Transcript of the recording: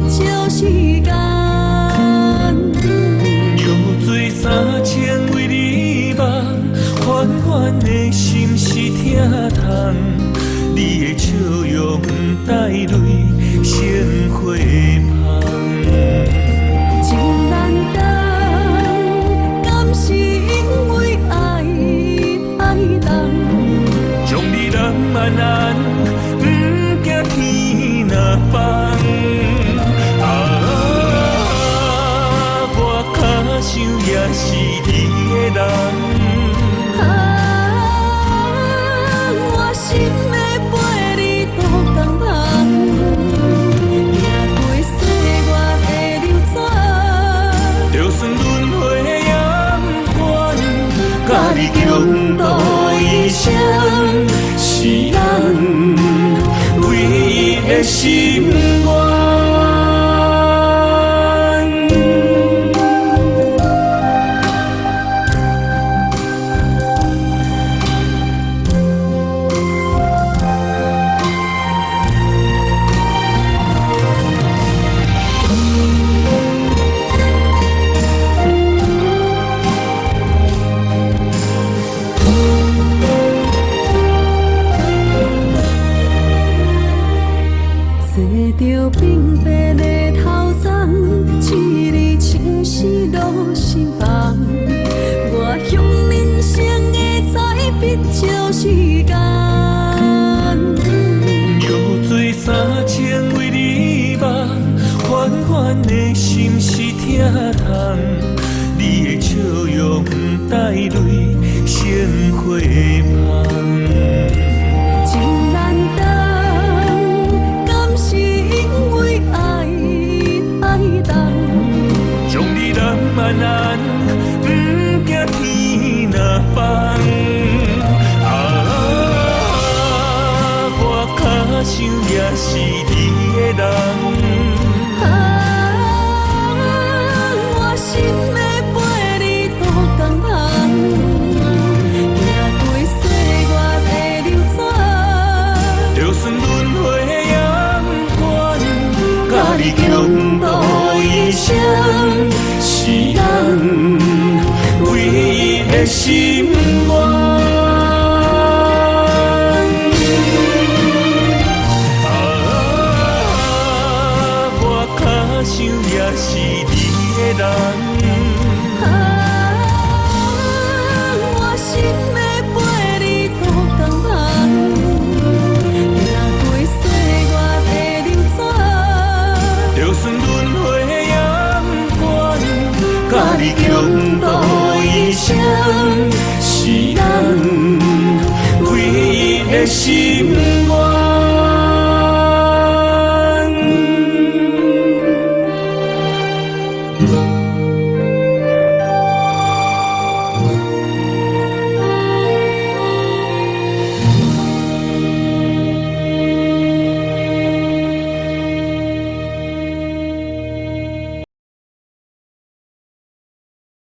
少时间。流水3000为你梦，缓缓的心是疼痛。你的笑容不带泪，鲜花香。情难当，敢是因为爱重，将你人安安，不惊天若放。我脚想也是你的人。我心的陪你渡江旁，行过岁月的流转，就算轮回也不管，甲你共度一生，是咱唯一的心愿。坐着平白的头鬃，刺你情丝落心房。我向人生的彩笔照时间。流水3000为你梦，缓缓的心是疼痛。你的笑容不带泪，鲜花香。情难当，敢是因为爱重，将你人安安，不惊天若放。我脚想也是你的人。我心的陪你渡江旁，行过岁月的流转，就算轮回也不管，甲你共度一生，是咱唯一的心愿。我脚想也是你的人。我心的陪你渡江旁，行过岁月的流转，就算轮回也不管，甲你共度一生，是咱唯一的心愿。